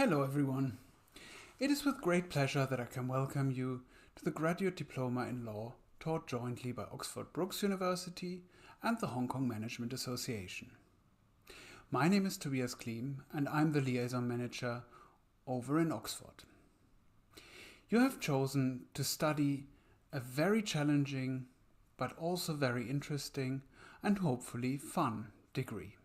Hello everyone. It is with great pleasure that I can welcome you to the Graduate Diploma in Law taught jointly by Oxford Brookes University and the Hong Kong Management Association. My name is Tobias Klim and I'm the Liaison Manager over in Oxford. You have chosen to study a very challenging but also very interesting and hopefully fun degree.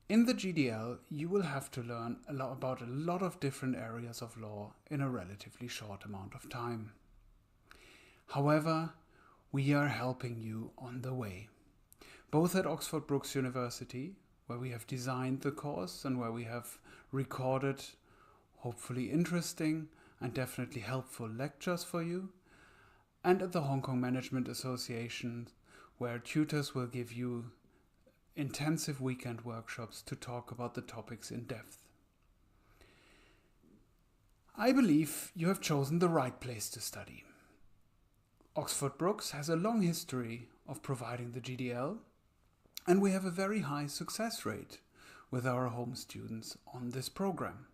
In the GDL, you will have to learn about a lot of different areas of law in a relatively short amount of time. However, we are helping you on the way, both at Oxford Brookes University, where we have designed the course and where we have recorded hopefully interesting and definitely helpful lectures for you, and at the Hong Kong Management Association, where tutors will give you intensive weekend workshops to talk about the topics in depth. I believe you have chosen the right place to study. Oxford Brookes has a long history of providing the GDL, and we have a very high success rate with our home students on this program.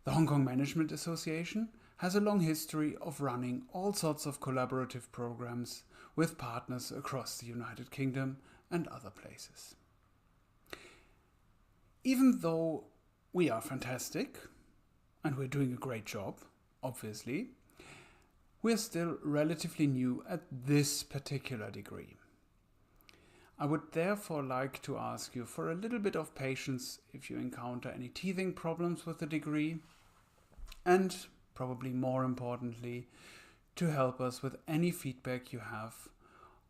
The Hong Kong Management Association has a long history of running all sorts of collaborative programs with partners across the United Kingdom and other places. Even though we are fantastic and we're doing a great job, obviously, we're still relatively new at this particular degree. I would therefore like to ask you for a little bit of patience if you encounter any teething problems with the degree, and probably more importantly, to help us with any feedback you have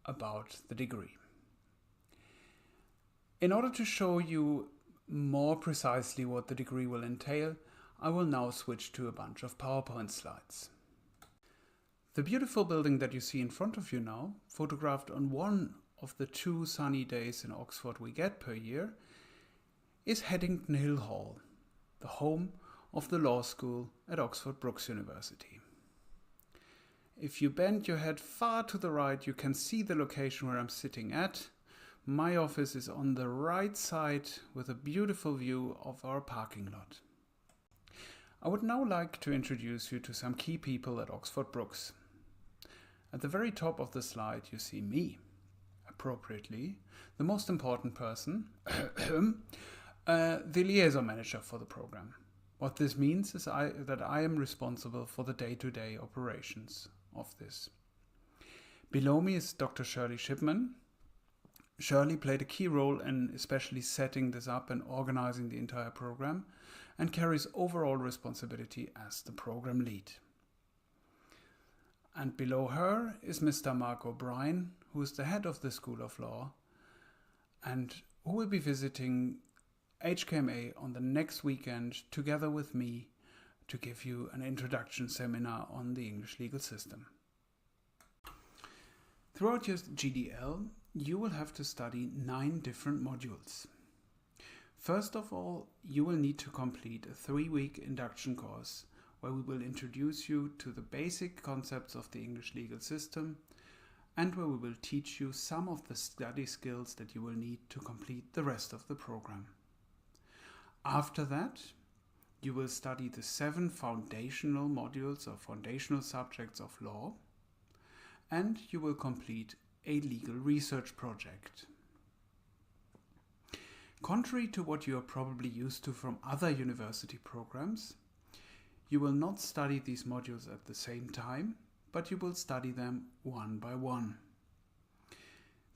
about the degree. In order to show you more precisely what the degree will entail, I will now switch to a bunch of PowerPoint slides. The beautiful building that you see in front of you now, photographed on one of the 2 sunny days in Oxford we get per year, is Headington Hill Hall, the home of the law school at Oxford Brookes University. If you bend your head far to the right, you can see the location where I'm sitting at. My office is on the right side with a beautiful view of our parking lot. I would now like to introduce you to some key people at Oxford Brookes. At the very top of the slide you see me, appropriately, the most important person, the liaison manager for the program. What this means is that I am responsible for the day-to-day operations of this. Below me is Dr. Shirley Shipman. Shirley played a key role in especially setting this up and organizing the entire program, and carries overall responsibility as the program lead. And below her is Mr. Mark O'Brien, who is the head of the School of Law and who will be visiting HKMA on the next weekend together with me to give you an introduction seminar on the English legal system. Throughout your GDL, you will have to study 9 different modules. First of all, you will need to complete a 3-week induction course where we will introduce you to the basic concepts of the English legal system and where we will teach you some of the study skills that you will need to complete the rest of the program. After that, you will study the 7 foundational modules or foundational subjects of law, and you will complete a legal research project. Contrary to what you are probably used to from other university programs, you will not study these modules at the same time, but you will study them one by one.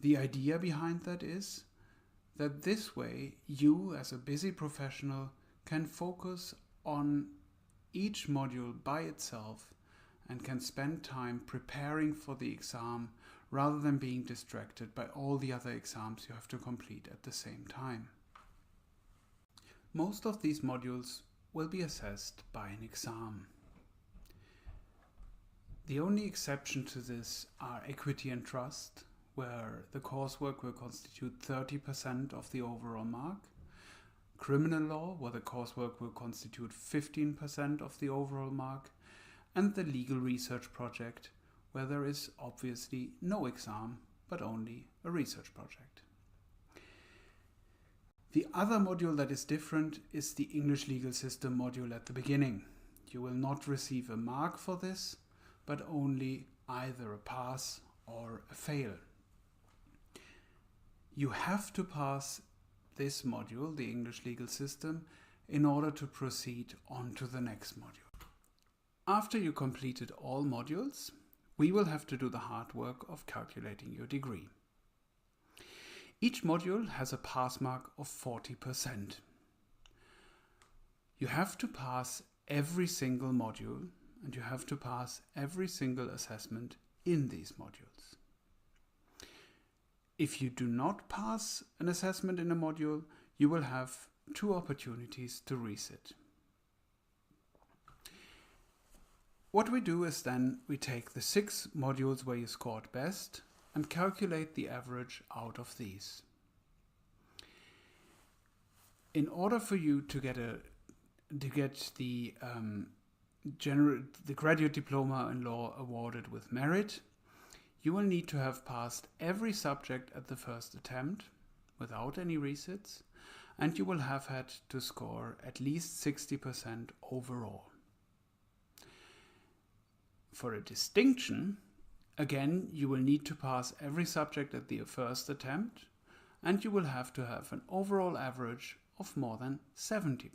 The idea behind that is that this way you, as a busy professional, can focus on each module by itself and can spend time preparing for the exam rather than being distracted by all the other exams you have to complete at the same time. Most of these modules will be assessed by an exam. The only exception to this are equity and trust, where the coursework will constitute 30% of the overall mark, criminal law, where the coursework will constitute 15% of the overall mark, and the legal research project, where there is obviously no exam, but only a research project. The other module that is different is the English Legal System module at the beginning. You will not receive a mark for this, but only either a pass or a fail. You have to pass this module, the English Legal System, in order to proceed on to the next module. After you completed all modules, we will have to do the hard work of calculating your degree. Each module has a pass mark of 40%. You have to pass every single module and you have to pass every single assessment in these modules. If you do not pass an assessment in a module, you will have 2 opportunities to resit. What we do is then we take the 6 modules where you scored best and calculate the average out of these. In order for you to get the graduate diploma in law awarded with merit, you will need to have passed every subject at the first attempt without any resits, and you will have had to score at least 60% overall. For a distinction, again, you will need to pass every subject at the first attempt, and you will have to have an overall average of more than 70%.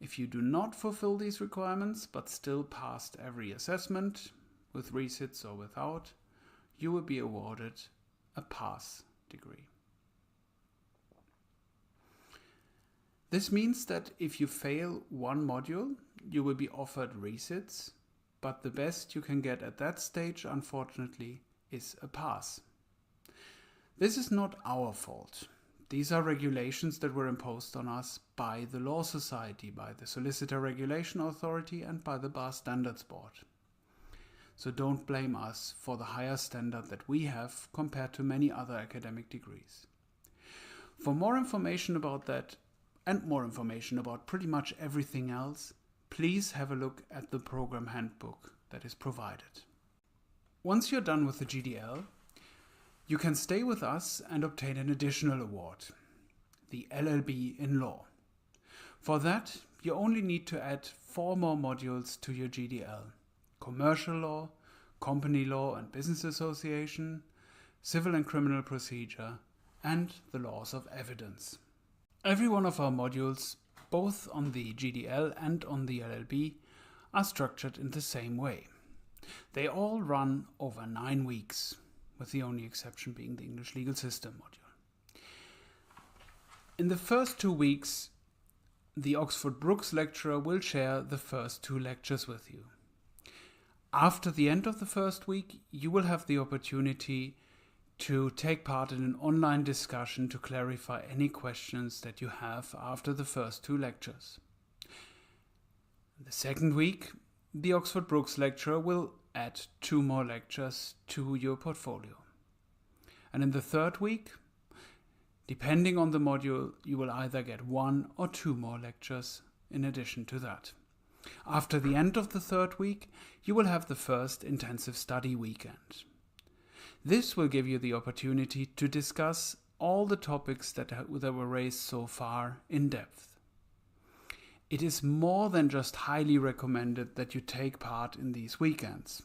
If you do not fulfill these requirements but still passed every assessment, with resits or without, you will be awarded a pass degree. This means that if you fail one module, you will be offered resits, but the best you can get at that stage, unfortunately, is a pass. This is not our fault. These are regulations that were imposed on us by the Law Society, by the Solicitor Regulation Authority and by the Bar Standards Board. So don't blame us for the higher standard that we have compared to many other academic degrees. For more information about that and more information about pretty much everything else, please have a look at the program handbook that is provided. Once you're done with the GDL, you can stay with us and obtain an additional award, the LLB in Law. For that, you only need to add 4 more modules to your GDL: Commercial Law, Company Law and Business Association, Civil and Criminal Procedure, and the Laws of Evidence. Every one of our modules, both on the GDL and on the LLB, are structured in the same way. They all run over 9 weeks, with the only exception being the English Legal System module. In the first 2 weeks, the Oxford Brookes lecturer will share the first 2 lectures with you. After the end of the first week, you will have the opportunity to take part in an online discussion to clarify any questions that you have after the first 2 lectures. In the second week, the Oxford Brookes lecturer will add 2 more lectures to your portfolio. And in the third week, depending on the module, you will either get 1 or 2 more lectures in addition to that. After the end of the third week, you will have the first intensive study weekend. This will give you the opportunity to discuss all the topics that were raised so far in depth. It is more than just highly recommended that you take part in these weekends.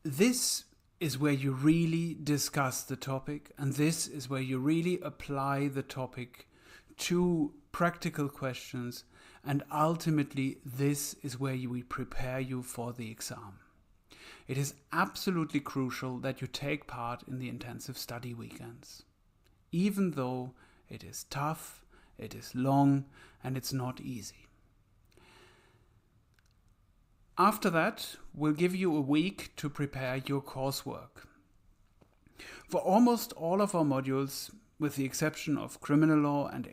This is where you really discuss the topic, and this is where you really apply the topic to practical questions, and ultimately this is where we prepare you for the exam. It is absolutely crucial that you take part in the intensive study weekends, even though it is tough, it is long, and it's not easy. After that, we'll give you a week to prepare your coursework. For almost all of our modules, with the exception of criminal law and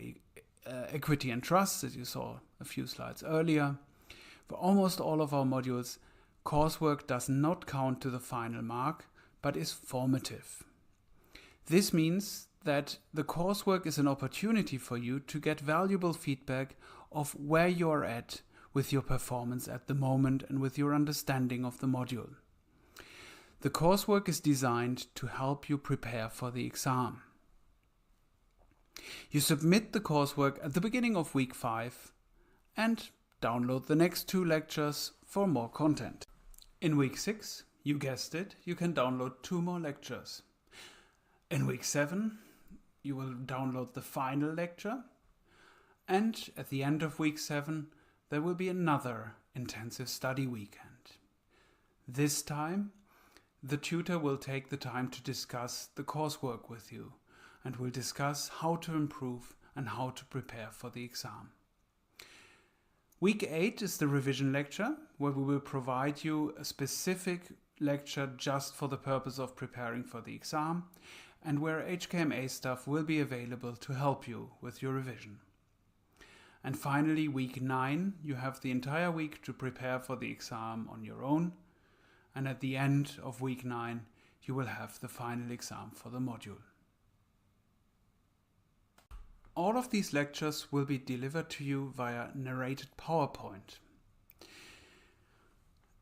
equity and trust, as you saw a few slides earlier, for almost all of our modules, coursework does not count to the final mark, but is formative. This means that the coursework is an opportunity for you to get valuable feedback of where you're at with your performance at the moment and with your understanding of the module. The coursework is designed to help you prepare for the exam. You submit the coursework at the beginning of week 5 and download the next 2 lectures for more content. In week 6, you guessed it, you can download 2 more lectures. In week 7, you will download the final lecture, and at the end of week 7, there will be another intensive study weekend. This time, the tutor will take the time to discuss the coursework with you and will discuss how to improve and how to prepare for the exam. Week 8 is the revision lecture, where we will provide you a specific lecture just for the purpose of preparing for the exam, and where HKMA staff will be available to help you with your revision. And finally, week 9, you have the entire week to prepare for the exam on your own, and at the end of week 9, you will have the final exam for the module. All of these lectures will be delivered to you via narrated PowerPoint.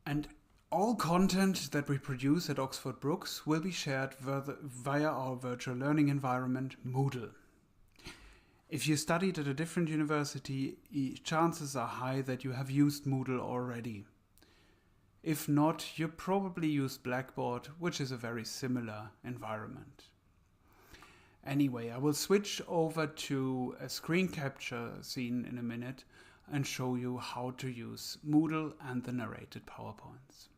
And all content that we produce at Oxford Brookes will be shared via our virtual learning environment, Moodle. If you studied at a different university, chances are high that you have used Moodle already. If not, you probably used Blackboard, which is a very similar environment. Anyway, I will switch over to a screen capture scene in a minute and show you how to use Moodle and the narrated PowerPoints.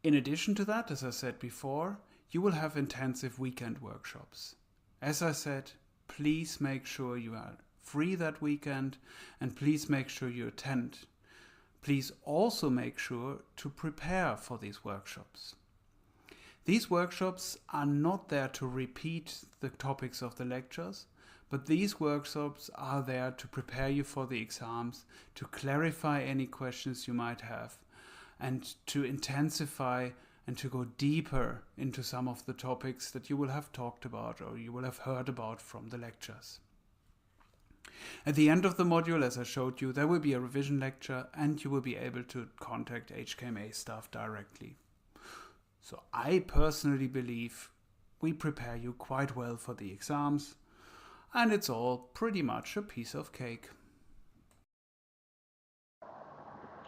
In addition to that, as I said before, you will have intensive weekend workshops. As I said, please make sure you are free that weekend and please make sure you attend. Please also make sure to prepare for these workshops. These workshops are not there to repeat the topics of the lectures, but these workshops are there to prepare you for the exams, to clarify any questions you might have, and to intensify and to go deeper into some of the topics that you will have talked about or you will have heard about from the lectures. At the end of the module, as I showed you, there will be a revision lecture and you will be able to contact HKMA staff directly. So I personally believe we prepare you quite well for the exams, and it's all pretty much a piece of cake.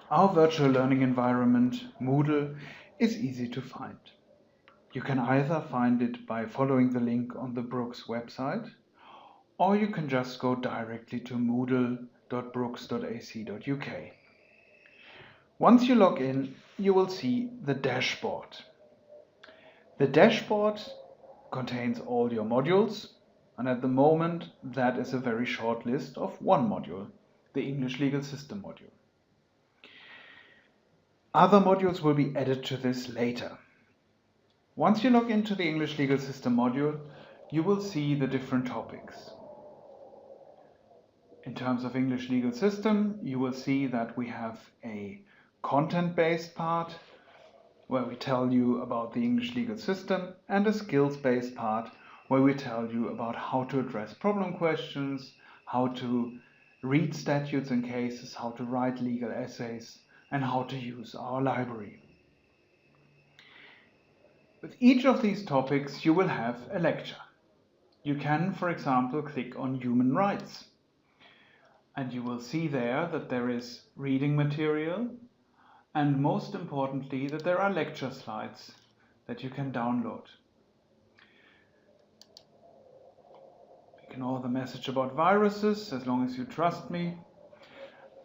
Our virtual learning environment, Moodle, is easy to find. You can either find it by following the link on the Brookes website, or you can just go directly to moodle.brookes.ac.uk. Once you log in, you will see the dashboard. The dashboard contains all your modules, and at the moment that is a very short list of one module, the English Legal System module. Other modules will be added to this later. Once you log into the English Legal System module, you will see the different topics. In terms of English Legal System, you will see that we have a content-based part, where we tell you about the English legal system, and a skills-based part where we tell you about how to address problem questions, how to read statutes and cases, how to write legal essays, and how to use our library. With each of these topics you will have a lecture. You can, for example, click on human rights, and you will see there that there is reading material, and most importantly, that there are lecture slides that you can download. Ignore the message about viruses as long as you trust me.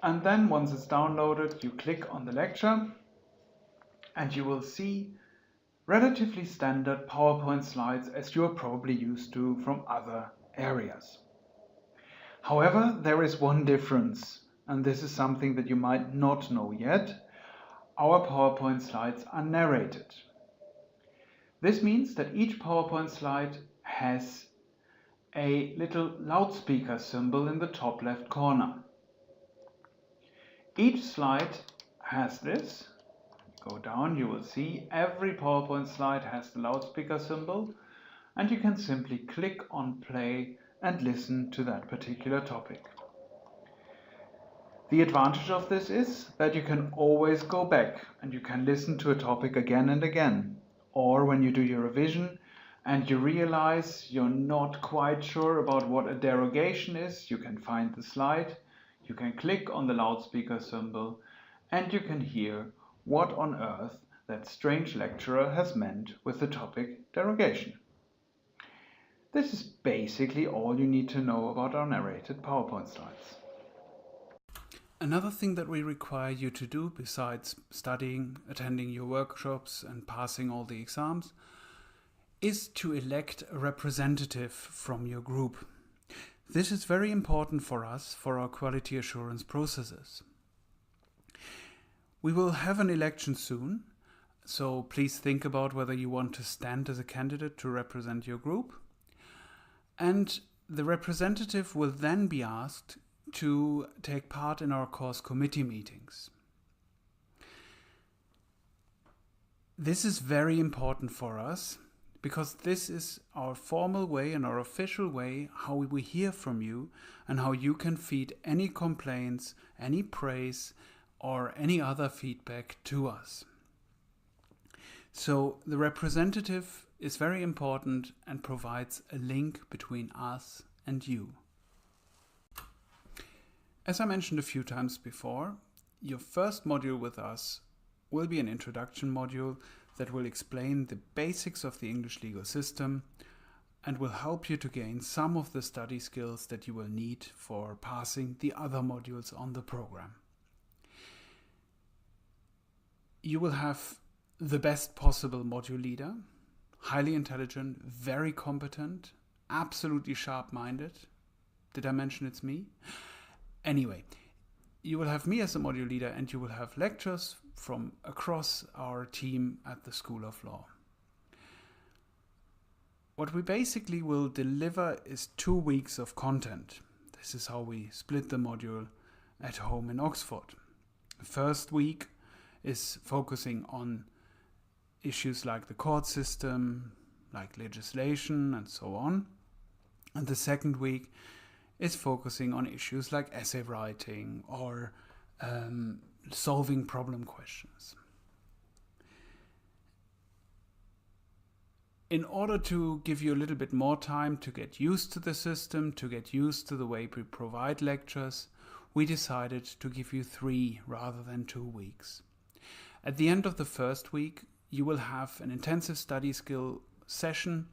And then once it's downloaded, you click on the lecture and you will see relatively standard PowerPoint slides as you are probably used to from other areas. However, there is one difference, and this is something that you might not know yet. Our PowerPoint slides are narrated. This means that each PowerPoint slide has a little loudspeaker symbol in the top left corner. Each slide has this. Go down, you will see every PowerPoint slide has the loudspeaker symbol, and you can simply click on play and listen to that particular topic. The advantage of this is that you can always go back and you can listen to a topic again and again. Or when you do your revision and you realize you're not quite sure about what a derogation is, you can find the slide, you can click on the loudspeaker symbol, and you can hear what on earth that strange lecturer has meant with the topic derogation. This is basically all you need to know about our narrated PowerPoint slides. Another thing that we require you to do, besides studying, attending your workshops and passing all the exams, is to elect a representative from your group. This is very important for us for our quality assurance processes. We will have an election soon, so please think about whether you want to stand as a candidate to represent your group. And the representative will then be asked to take part in our course committee meetings. This is very important for us because this is our formal way and our official way how we hear from you and how you can feed any complaints, any praise, or any other feedback to us. So the representative is very important and provides a link between us and you. As I mentioned a few times before, your first module with us will be an introduction module that will explain the basics of the English legal system and will help you to gain some of the study skills that you will need for passing the other modules on the program. You will have the best possible module leader, highly intelligent, very competent, absolutely sharp-minded. Did I mention it's me? Anyway, you will have me as a module leader and you will have lectures from across our team at the School of Law. What we basically will deliver is 2 weeks of content. This is how we split the module at home in Oxford. The first week is focusing on issues like the court system, like legislation and so on. And the second week is focusing on issues like essay writing or solving problem questions. In order to give you a little bit more time to get used to the system, to get used to the way we provide lectures, we decided to give you 3 rather than 2 weeks. At the end of the first week, you will have an intensive study skill session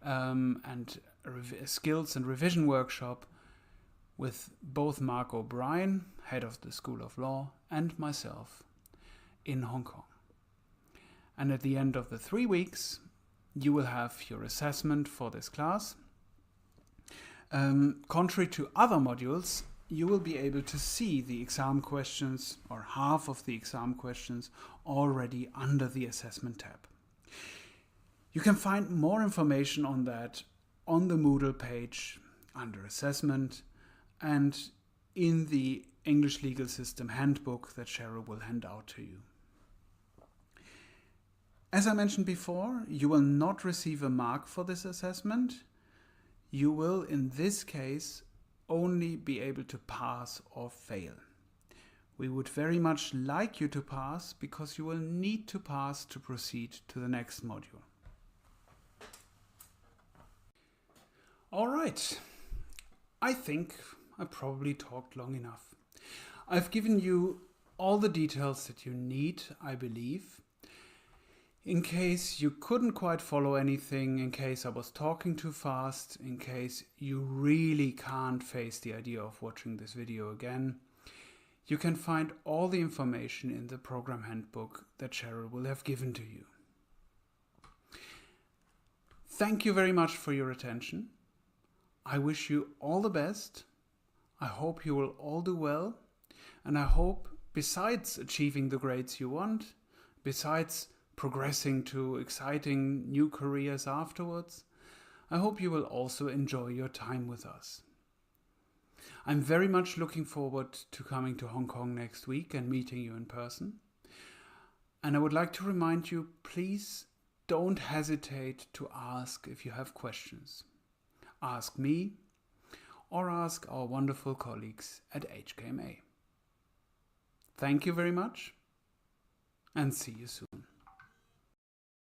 and a skills and revision workshop with both Mark O'Brien, head of the School of Law, and myself in Hong Kong. And at the end of the 3 weeks, you will have your assessment for this class. Contrary to other modules, you will be able to see the exam questions or half of the exam questions already under the assessment tab. You can find more information on that on the Moodle page under assessment and in the English Legal System handbook that Cheryl will hand out to you. As I mentioned before, you will not receive a mark for this assessment. You will, in this case, only be able to pass or fail. We would very much like you to pass because you will need to pass to proceed to the next module. All right, I think I probably talked long enough. I've given you all the details that you need, I believe. In case you couldn't quite follow anything, in case I was talking too fast, in case you really can't face the idea of watching this video again, you can find all the information in the program handbook that Cheryl will have given to you. Thank you very much for your attention. I wish you all the best. I hope you will all do well. And I hope, besides achieving the grades you want, besides progressing to exciting new careers afterwards, I hope you will also enjoy your time with us. I'm very much looking forward to coming to Hong Kong next week and meeting you in person. And I would like to remind you, please don't hesitate to ask if you have questions. Ask me or ask our wonderful colleagues at HKMA. Thank you very much and see you soon.